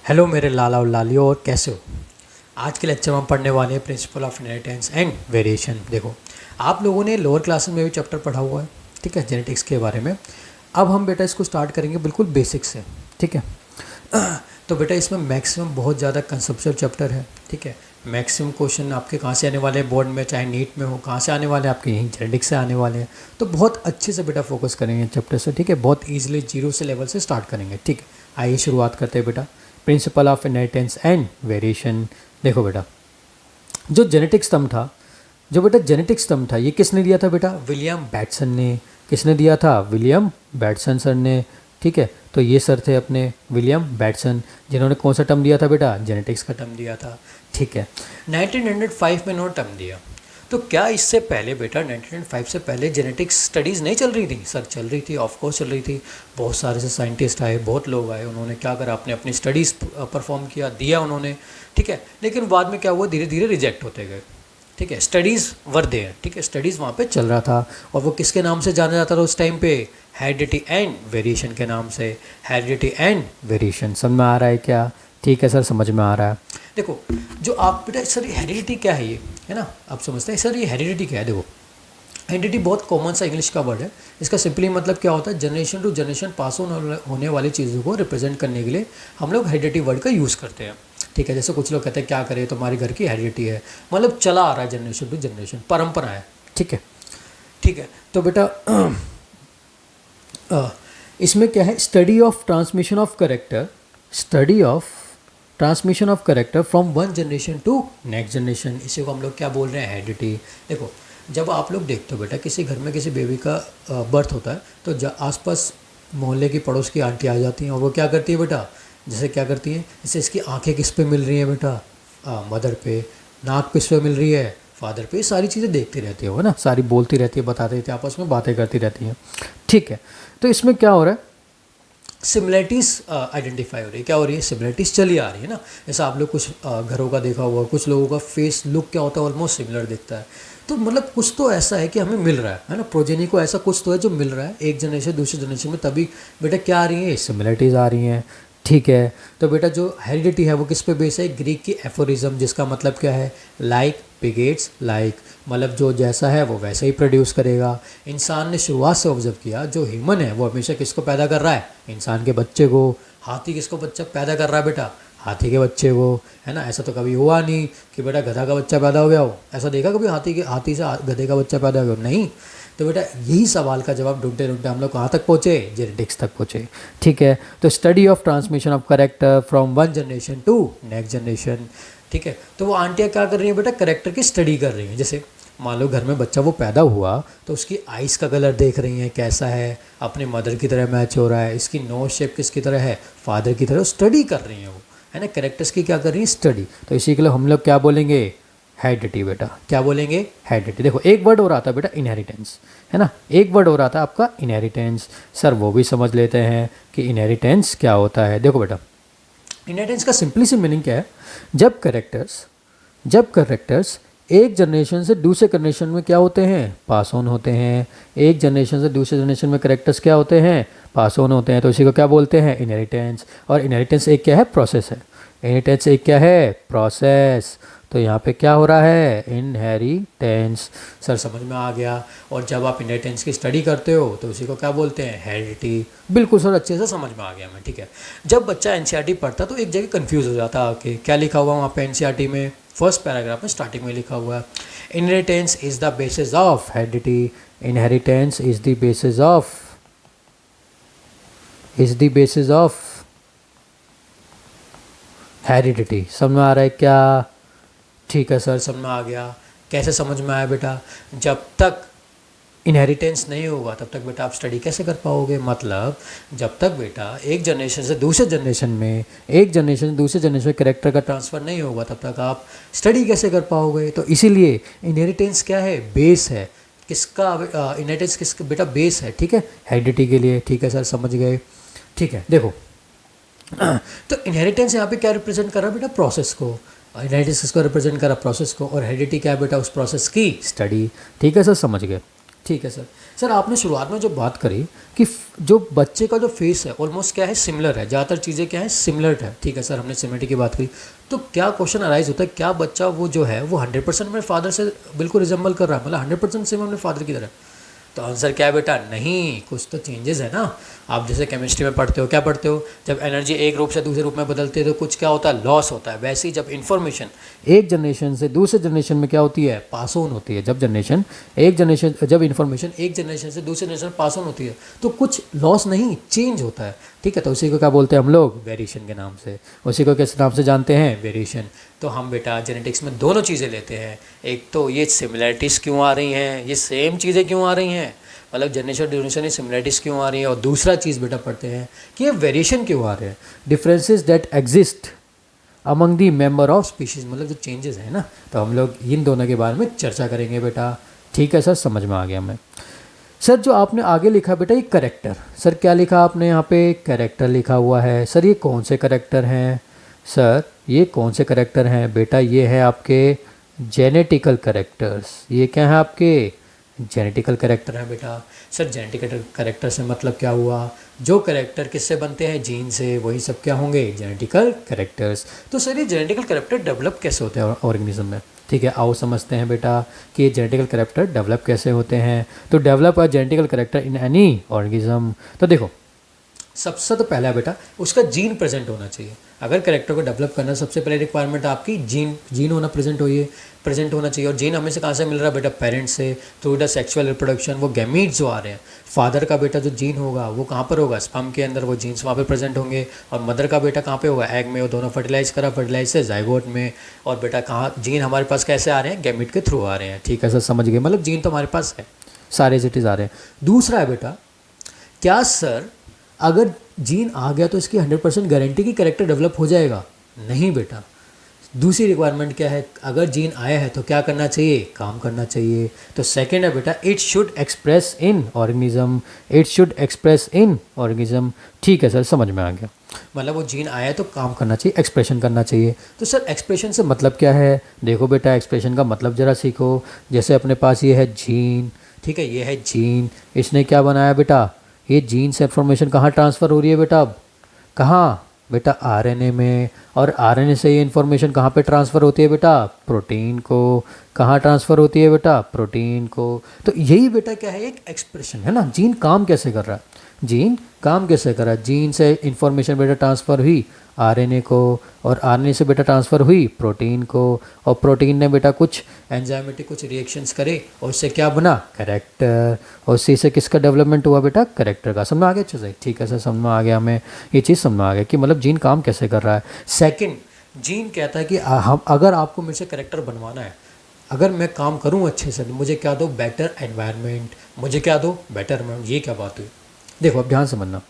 Hello मेरे लाला और लालियो, और कैसे हो। आज के लेक्चर में हम पढ़ने वाले हैं principle of inheritance and variation. देखो, आप लोगों ने लोअर क्लासेस में भी चैप्टर पढ़ा हुआ है, ठीक है, जेनेटिक्स के बारे में। अब हम बेटा इसको स्टार्ट करेंगे बिल्कुल बेसिक से, ठीक है। तो बेटा इसमें मैक्सिमम बहुत ज़्यादा कंसेप्चुअल चैप्टर है, ठीक है। मैक्सिमम क्वेश्चन आपके कहाँ से आने वाले हैं बोर्ड में, चाहे नीट में हो, कहाँ से आने वाले हैं आपके, यहीं जेनेटिक्स से आने वाले हैं। तो बहुत अच्छे से बेटा फोकस करेंगे चैप्टर से, ठीक है। बहुत ईजिली जीरो से लेवल से स्टार्ट करेंगे, ठीक है। आइए शुरुआत करते हैं बेटा। Principle of inheritance and variation. देखो बेटा, जो जेनेटिक स्तंभ था, जो बेटा जेनेटिक स्तंभ था, ये किसने दिया था बेटा? विलियम बैटसन ने। किसने दिया था? विलियम बैटसन सर ने, ठीक है। तो ये सर थे अपने विलियम बैटसन, जिन्होंने कौन सा टर्म दिया था बेटा? जेनेटिक्स का टर्म दिया था, ठीक है। 1905 में इन्होंने टर्म दिया। तो क्या इससे पहले बेटा 1905 से पहले जेनेटिक्स स्टडीज़ नहीं चल रही थी? सर चल रही थी, ऑफ कोर्स चल रही थी। बहुत सारे से साइंटिस्ट आए, बहुत लोग आए, उन्होंने क्या करा, अपने अपनी स्टडीज़ परफॉर्म किया, दिया उन्होंने, ठीक है। लेकिन बाद में क्या हुआ, धीरे धीरे रिजेक्ट होते गए, ठीक है। स्टडीज़ वर देयर, ठीक है, स्टडीज़ वहाँ पे चल रहा था। और वो किसके नाम से जाना जाता था उस टाइम पे? हेरिडिटी एंड वेरिएशन के नाम से। हेरिडिटी एंड वेरिएशन, समझ में आ रहा है क्या? ठीक है सर, समझ में आ रहा है। देखो, जो आप बेटा सर हेरिडिटी क्या है, ये है ना, आप समझते हैं सर ये हेरिडिटी क्या है। देखो, हेरिडिटी बहुत कॉमन सा इंग्लिश का वर्ड है। इसका सिंपली मतलब क्या होता है? Generation to generation pass on होने वाली चीज़ों को रिप्रेजेंट करने के लिए हम लोग हेरिडिटी वर्ड का यूज़ करते हैं, ठीक है। जैसे कुछ लोग कहते हैं क्या करें, तो हमारे घर की हेरिडिटी है, मतलब चला आ रहा है जनरेशन टू जनरेशन, परंपरा है, ठीक है, ठीक है। तो बेटा इसमें क्या है? Study of transmission of character, study of transmission of character from one generation to next generation, इसी को हम लोग क्या बोल रहे हैं? हेरिडिटी। देखो, जब आप लोग देखते हो बेटा किसी घर में किसी बेबी का बर्थ होता है, तो आसपास मोहल्ले की पड़ोस की आंटी आ जाती हैं, और वो क्या करती है बेटा? जैसे क्या करती हैं, जैसे इसकी आंखें किस पे मिल रही हैं बेटा? मदर पे। नाक किस पे मिल रही है? फादर पे। सारी चीज़ें देखती रहती है ना, सारी बोलती रहती है, बताती रहती है, आपस में बातें करती रहती हैं, ठीक है। तो इसमें क्या हो रहा है? सिमिलरिटीज़ आइडेंटिफाई हो रही है। क्या हो रही है? सिमिलरिटीज़ चली आ रही है ना। जैसा आप लोग कुछ घरों का देखा हुआ, कुछ लोगों का फेस लुक क्या होता है? ऑलमोस्ट सिमिलर दिखता है। तो मतलब कुछ तो ऐसा है कि हमें मिल रहा है ना, प्रोजेनी को ऐसा कुछ तो है जो मिल रहा है एक जनरेशन दूसरे जनरेशन में, तभी बेटा क्या आ रही है? सिमिलरिटीज़ आ रही हैं, ठीक है। तो बेटा जो हेरिडिटी है वो किस पे बेस है? ग्रीक की एफोरिज्म, जिसका मतलब क्या है? लाइक बिगेट्स लाइक, मतलब जो जैसा है वो वैसे ही प्रोड्यूस करेगा। इंसान ने शुरुआत से ऑब्जर्व किया, जो ह्यूमन है वो हमेशा किसको पैदा कर रहा है? इंसान के बच्चे को। हाथी किसको बच्चा पैदा कर रहा है बेटा? हाथी के बच्चे को, है ना। ऐसा तो कभी हुआ नहीं कि बेटा गधा का बच्चा पैदा हो गया हो। ऐसा देखा कभी हाथी से गधे का बच्चा पैदा हो गया? नहीं। तो बेटा यही सवाल का जवाब ढूंढते ढूंढते हम लोग कहाँ तक पहुँचे? जेनेटिक्स तक पहुँचे, ठीक है। तो study of transmission of character from one generation to next generation, ठीक है। तो वो आंटियाँ क्या कर रही हैं बेटा? करेक्टर की स्टडी कर रही हैं। जैसे मान लो घर में बच्चा वो पैदा हुआ, तो उसकी आइज़ का कलर देख रही हैं कैसा है, अपने मदर की तरह मैच हो रहा है, इसकी नोज शेप किसकी तरह है? फादर की तरह। स्टडी कर रही हैं वो, है ना, कैरेक्टर्स की क्या कर रही हैं? स्टडी। तो इसी के लिए हम लोग क्या बोलेंगे? हेरिडिटी बेटा। क्या बोलेंगे? हेरिडिटी। देखो, एक वर्ड हो रहा था बेटा इनहेरिटेंस, है ना, एक वर्ड हो रहा था आपका इनहेरिटेंस। सर वो भी समझ लेते हैं कि इनहेरिटेंस क्या होता है। देखो बेटा, इनहेरिटेंस का सिंपली सी मीनिंग क्या है? जब करेक्टर्स एक जनरेशन से दूसरे जनरेशन में क्या होते हैं? पास ऑन होते हैं। एक जनरेशन से दूसरे जनरेशन में करेक्टर्स क्या होते हैं? पास ऑन होते हैं। तो इसी को क्या बोलते हैं? इनहेरिटेंस। और इनहेरिटेंस एक क्या है? प्रोसेस है। इनहेरिटेंस एक क्या है? प्रोसेस। तो यहाँ पे क्या हो रहा है? इनहेरिटेंस। सर समझ में आ गया। और जब आप इनहेरिटेंस की स्टडी करते हो तो उसी को क्या बोलते हैं? हेरिडिटी। बिल्कुल सर, अच्छे से समझ में आ गया मैं, ठीक है। जब बच्चा एनसीईआरटी पढ़ता तो एक जगह कंफ्यूज हो जाता कि क्या लिखा हुआ वहाँ पे एनसीईआरटी में? फर्स्ट पैराग्राफ में स्टार्टिंग में लिखा हुआ है, inheritance is the basis of heredity. Inheritance is the basis of heredity. समझ में आ रहा है क्या? ठीक है सर, समझ में आ गया। कैसे समझ में आया बेटा? जब तक इनहेरिटेंस नहीं होगा तब तक बेटा आप स्टडी कैसे कर पाओगे? मतलब जब तक बेटा एक जनरेशन से दूसरे जनरेशन में, एक जनरेशन से दूसरे जनरेशन में कैरेक्टर का ट्रांसफ़र नहीं होगा तब तक आप स्टडी कैसे कर पाओगे? तो इसीलिए इनहेरिटेंस क्या है? बेस है। किसका? इनहेरिटेंस किसका बेटा? बेस है, ठीक है, हेरिडिटी के लिए, ठीक है सर, समझ गए, ठीक है। देखो तो इनहेरिटेंस यहाँ पे क्या रिप्रेजेंट कर रहा है बेटा? प्रोसेस को। इनहेरिटेंस किसको रिप्रेजेंट कर रहा है? प्रोसेस को। और हेरिडिटी क्या है बेटा? उस प्रोसेस की स्टडी, ठीक है सर, समझ गए। ठीक है सर। सर आपने शुरुआत में जो बात करी कि जो बच्चे का जो फेस है ऑलमोस्ट क्या है सिमिलर है, ज़्यादातर चीज़ें क्या है सिमिलर है, ठीक है सर, हमने सिमिलरिटी की बात करी। तो क्या क्वेश्चन अराइज होता है, क्या बच्चा वो जो है वो 100% मेरे फादर से बिल्कुल रिजेंबल कर रहा है, मतलब 100% सेम अपने फादर की तरह? तो आंसर क्या है बेटा, नहीं, कुछ तो चेंजेस है ना। आप जैसे केमिस्ट्री में पढ़ते हो, क्या पढ़ते हो, जब एनर्जी एक रूप से दूसरे रूप में बदलती है तो कुछ क्या होता है, लॉस होता है। वैसे ही जब इन्फॉर्मेशन एक जनरेशन से दूसरे जनरेशन में क्या होती है, पास ऑन होती है। जब इन्फॉर्मेशन एक जनरेशन से दूसरे जनरेशन में पास ऑन होती है तो कुछ लॉस नहीं, चेंज होता है, ठीक है। तो उसी को क्या बोलते हैं हम लोग, वेरिएशन के नाम से। उसी को किस नाम से जानते हैं, वेरिएशन। तो हम बेटा जेनेटिक्स में दोनों चीज़ें लेते हैं, एक तो ये सिमिलैरिटीज़ क्यों आ रही हैं, ये सेम चीज़ें क्यों आ रही हैं, मतलब जनरेशन ड्यूरेशन में सिमिलैरिटीज़ क्यों आ रही है, और दूसरा चीज़ बेटा पढ़ते हैं कि ये वेरिएशन क्यों आ रहे हैं, differences that exist among the member of species, मतलब जो चेंजेस हैं ना। तो हम लोग इन दोनों के बारे में चर्चा करेंगे बेटा, ठीक है सर, समझ में आ गया हमें। सर जो आपने आगे लिखा बेटा ये करेक्टर, सर क्या लिखा आपने यहाँ पे, करेक्टर लिखा हुआ है। सर ये कौन से करेक्टर हैं, सर ये कौन से करेक्टर हैं बेटा, ये है आपके जेनेटिकल करेक्टर्स। ये क्या है आपके जेनेटिकल करेक्टर है बेटा। सर जेनेटिकल करेक्टर से मतलब क्या हुआ, जो करेक्टर किससे बनते हैं, जीन से, वही सब क्या होंगे, जेनेटिकल करेक्टर्स। तो सर ये जेनेटिकल करेक्टर डेवलप कैसे होते हैं ऑर्गेनिज्म में, ठीक है, आओ समझते हैं बेटा कि ये जेनेटिकल करेक्टर डेवलप कैसे होते हैं। तो develop a genetical character in any organism, तो देखो सबसे तो पहला बेटा उसका जीन प्रेजेंट होना चाहिए। अगर करेक्टर को डेवलप करना सबसे पहले रिक्वायरमेंट आपकी जीन होना प्रेजेंट होना चाहिए। और जीन हमें से कहाँ से मिल रहा है बेटा, पेरेंट्स से, थ्रू द सेक्सुअल रिप्रोडक्शन। वो गैमीट्स जो आ रहे हैं, फादर का बेटा जो जीन होगा वो कहाँ पर होगा, स्पर्म के अंदर, वो जीन्स वहाँ पे प्रेजेंट होंगे। और मदर का बेटा कहाँ पे होगा, एग में। वो दोनों फर्टिलाइज से जाइगोट में। और बेटा कहाँ जीन हमारे पास कैसे आ रहे हैं, गैमीट के थ्रू आ रहे हैं, ठीक है सर, समझ गए, मतलब जीन तो हमारे पास है, सारे सिटीज़ आ रहे हैं। दूसरा है बेटा, क्या सर अगर जीन आ गया तो इसकी 100% गारंटी की करेक्टर डेवलप हो जाएगा, नहीं बेटा। दूसरी रिक्वायरमेंट क्या है, अगर जीन आया है तो क्या करना चाहिए, काम करना चाहिए। तो सेकंड है बेटा, it should express in organism, ठीक है सर, समझ में आ गया। मतलब वो जीन आया है तो काम करना चाहिए, एक्सप्रेशन करना चाहिए। तो सर एक्सप्रेशन से मतलब क्या है, देखो बेटा एक्सप्रेशन का मतलब ज़रा सीखो। जैसे अपने पास ये है जीन, ठीक है, ये है जीन, इसने क्या बनाया बेटा, ये जीन से इन्फॉर्मेशन कहाँ ट्रांसफ़र हो रही है बेटा, अब कहाँ बेटा, आरएनए में। और आरएनए से ये इन्फॉर्मेशन कहाँ पे ट्रांसफ़र होती है बेटा, प्रोटीन को। कहाँ ट्रांसफ़र होती है बेटा, प्रोटीन को। तो यही बेटा क्या है, एक एक्सप्रेशन है ना। जीन काम कैसे कर रहा है, जीन से इन्फॉर्मेशन बेटा ट्रांसफ़र हुई आरएनए को, और आरएनए से बेटा ट्रांसफ़र हुई प्रोटीन को, और प्रोटीन ने बेटा कुछ एंजाइमेटिक कुछ रिएक्शंस करे और उससे क्या बना, करेक्टर। और उसी से किसका डेवलपमेंट हुआ बेटा, करेक्टर का। समझ में आ गया अच्छे से, ठीक है सर, समझ में आ गया हमें, ये चीज़ समझ में आ गया कि मतलब जीन काम कैसे कर रहा है। सेकंड, जीन कहता है कि हम अगर आपको मेरे से करेक्टर बनवाना है, अगर मैं काम करूँ अच्छे से, मुझे क्या दो, बेटर एनवायरनमेंट, मुझे क्या दो, बेटर एनवायरनमेंट। ये क्या बात हुई, देखो अब ध्यान समझना।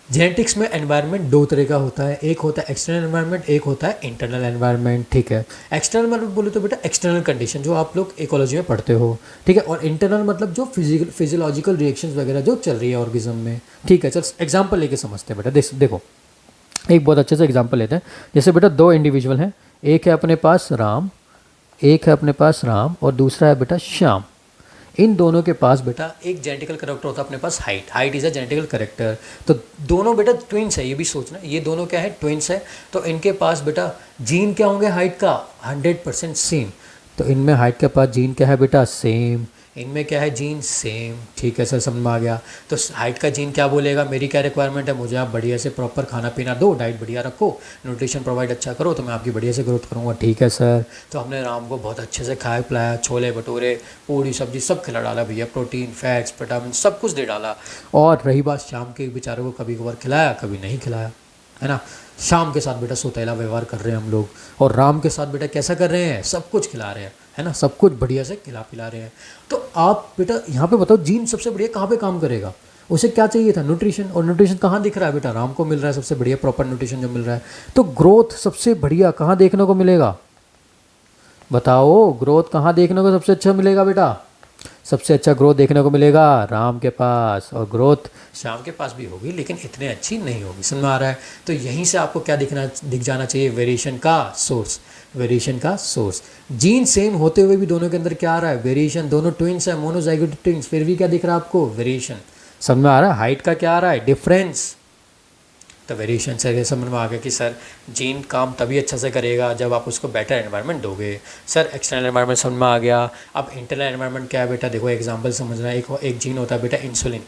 जेनेटिक्स में एनवायरनमेंट दो तरह का होता है, एक होता है एक्सटर्नल एनवायरनमेंट, एक होता है इंटरनल एनवायरनमेंट, ठीक है। एक्सटर्नल मतलब बोले तो बेटा एक्सटर्नल कंडीशन जो आप लोग इकोलॉजी में पढ़ते हो, ठीक है। और इंटरनल मतलब जो फिजियोलॉजिकल रिएक्शंस वगैरह जो चल रही है ऑर्गेनिज्म में, ठीक है। चल एग्जाम्पल लेके समझते हैं बेटा, देखो एक बहुत अच्छे से एग्जाम्पल लेते हैं। जैसे बेटा दो इंडिविजुअल हैं, एक है अपने पास राम और दूसरा है बेटा श्याम। इन दोनों के पास बेटा एक जेनेटिकल करेक्टर होता है अपने पास, height is a genetical character. तो दोनों बेटा ट्विंस है, ये भी सोचना, ये दोनों क्या है, ट्विंस है। तो इनके पास बेटा जीन क्या होंगे हाइट का, 100% सेम। तो इनमें हाइट के पास जीन क्या है बेटा, सेम। इनमें क्या है, जीन सेम, ठीक है सर, समझ में आ गया। तो हाइट का जीन क्या बोलेगा, मेरी क्या रिक्वायरमेंट है, मुझे आप बढ़िया से प्रॉपर खाना पीना दो, डाइट बढ़िया रखो, न्यूट्रिशन प्रोवाइड अच्छा करो, तो मैं आपकी बढ़िया से ग्रोथ करूँगा, ठीक है सर। तो हमने राम को बहुत अच्छे से खाया पिलाया, छोले भटूरे पूरी सब्जी सब खिला डाला भैया, प्रोटीन फैट्स विटामिन सब कुछ दे डाला। और रही बात शाम के, बेचारों को कभी कभार खिलाया कभी नहीं खिलाया, है ना। शाम के साथ बेटा सौतेला व्यवहार कर रहे हैं हम लोग, और राम के साथ बेटा कैसा कर रहे हैं, सब कुछ खिला रहे हैं, है ना, सब कुछ बढ़िया से खिला पिला रहे हैं। तो आप बेटा यहाँ पे बताओ जीन सबसे बढ़िया कहाँ पे काम करेगा, उसे क्या चाहिए था, न्यूट्रिशन। और न्यूट्रिशन कहाँ दिख रहा है बेटा, राम को मिल रहा है सबसे बढ़िया प्रॉपर न्यूट्रिशन जो मिल रहा है। तो ग्रोथ सबसे बढ़िया कहाँ देखने को मिलेगा, बताओ ग्रोथ कहाँ देखने को सबसे अच्छा मिलेगा बेटा, सबसे अच्छा ग्रोथ देखने को मिलेगा राम के पास, और ग्रोथ श्याम के पास भी होगी लेकिन इतने अच्छी नहीं होगी। समझ में आ रहा है? तो यहीं से आपको क्या दिख जाना चाहिए, वेरिएशन का सोर्स। वेरिएशन का सोर्स, जीन सेम होते हुए भी दोनों के अंदर क्या आ रहा है, वेरिएशन। दोनों ट्विंस है, मोनोजाइगोटिक ट्विंस, फिर भी क्या दिख रहा है आपको, वेरिएशन। समझ में आ रहा है? हाइट का क्या आ रहा है, डिफरेंस। तो वेरिएशन से समझ में आ गया कि सर जीन काम तभी अच्छा से करेगा जब आप उसको बेटर एनवायरनमेंट दोगे। सर एक्सटर्नल एनवायरनमेंट समझ में आ गया। अब इंटरनल एनवायरनमेंट क्या है बेटा, देखो एग्जांपल समझना। एक जीन होता है बेटा इंसुलिन,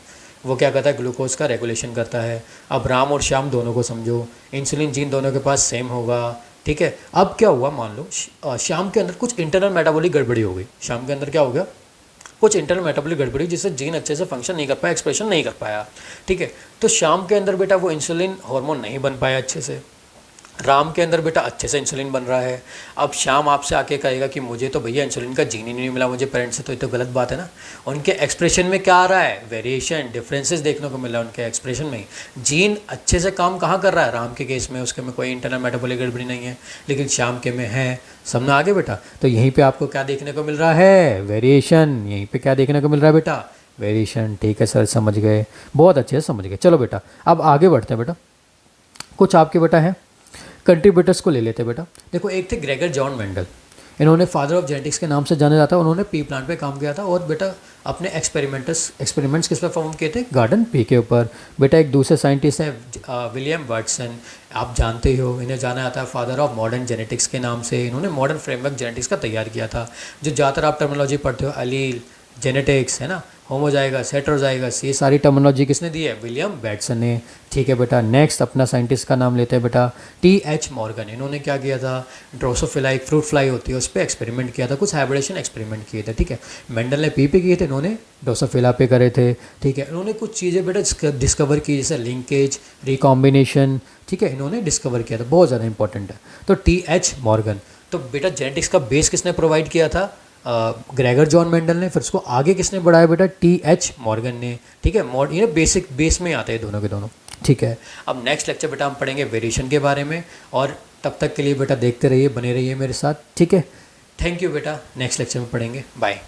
वो क्या करता है, ग्लूकोज का रेगुलेशन करता है। अब राम और श्याम दोनों को समझो, इंसुलिन जीन दोनों के पास सेम होगा, ठीक है। अब क्या हुआ, मान लो श्याम के अंदर कुछ इंटरनल मेटाबॉलिक गड़बड़ी हो गई। श्याम के अंदर क्या हो गया, कुछ इंटरनल मेटाबॉलिक गड़बड़ी, जिससे जीन अच्छे से फंक्शन नहीं कर पाया, एक्सप्रेशन नहीं कर पाया, ठीक है। तो श्याम के अंदर बेटा वो इंसुलिन हार्मोन नहीं बन पाया अच्छे से। राम के अंदर बेटा अच्छे से इंसुलिन बन रहा है। अब श्याम आपसे आके कहेगा कि मुझे तो भैया इंसुलिन का जीन ही नहीं मिला मुझे पेरेंट्स से, तो ये तो गलत बात है ना। उनके एक्सप्रेशन में क्या आ रहा है, वेरिएशन, डिफरेंसेस देखने को मिल रहा है उनके एक्सप्रेशन में। जीन अच्छे से काम कहाँ कर रहा है, राम के केस में उसके में कोई इंटरनल मेटाबॉलिक गड़बड़ी नहीं है, लेकिन श्याम के में है। समझ आगे बेटा? तो यहीं पे आपको क्या देखने को मिल रहा है, वेरिएशन। यहीं पे क्या देखने को मिल रहा है बेटा, वेरिएशन। ठीक है सर, समझ गए, बहुत अच्छे से समझ गए। चलो बेटा अब आगे बढ़ते हैं बेटा। कुछ आपके बेटा है कंट्रीब्यूटर्स को ले लेते बेटा। देखो एक थे ग्रेगर जॉन मेंडल, इन्होंने फादर ऑफ जेनेटिक्स के नाम से जाना जाता है। उन्होंने पी प्लांट पे काम किया था और बेटा अपने एक्सपेरिमेंट्स किस पे परफॉर्म किए थे, गार्डन पी के ऊपर। बेटा एक दूसरे साइंटिस्ट हैं विलियम वाटसन, आप जानते ही हो, इन्हें जाना जाता है फादर ऑफ मॉडर्न जेनेटिक्स के नाम से। इन्होंने मॉडर्न फ्रेमवर्क जेनेटिक्स का तैयार किया था। जो ज़्यादातर आप टर्मिनोलॉजी पढ़ते हो, अलील, जेनेटिक्स, है ना, होमोजाइगस, हेटेरोजाइगस, ये सारी टर्मिनोलॉजी किसने दी है, विलियम वाटसन ने। ठीक है बेटा, नेक्स्ट अपना साइंटिस्ट का नाम लेते हैं बेटा, टी.एच. मॉर्गन। इन्होंने क्या किया था, ड्रोसोफिला एक फ्रूट फ्लाई होती है उस पर एक्सपेरिमेंट किया था, कुछ हाइब्रिडेशन एक्सपेरिमेंट किए थे, ठीक है। मेंडल ने पी पे किए थे, इन्होंने ड्रोसोफिला पे करे थे, ठीक है। इन्होंने कुछ चीज़ें बेटा डिस्कवर की, जैसे लिंकेज, रिकॉम्बिनेशन, ठीक है, इन्होंने डिस्कवर किया था, बहुत ज़्यादा इंपॉर्टेंट है। तो टी.एच. मॉर्गन। तो बेटा जेनेटिक्स का बेस किसने प्रोवाइड किया था, ग्रेगर जॉन मेंडल ने। फिर उसको आगे किसने बढ़ाया बेटा, टी.एच. मॉर्गन ने, ठीक है। ये बेसिक बेस में आते हैं दोनों के दोनों, ठीक है। अब नेक्स्ट लेक्चर बेटा हम पढ़ेंगे वेरिएशन के बारे में, और तब तक के लिए बेटा देखते रहिए, बने रहिए मेरे साथ, ठीक है। थैंक यू बेटा, नेक्स्ट लेक्चर में पढ़ेंगे, बाय।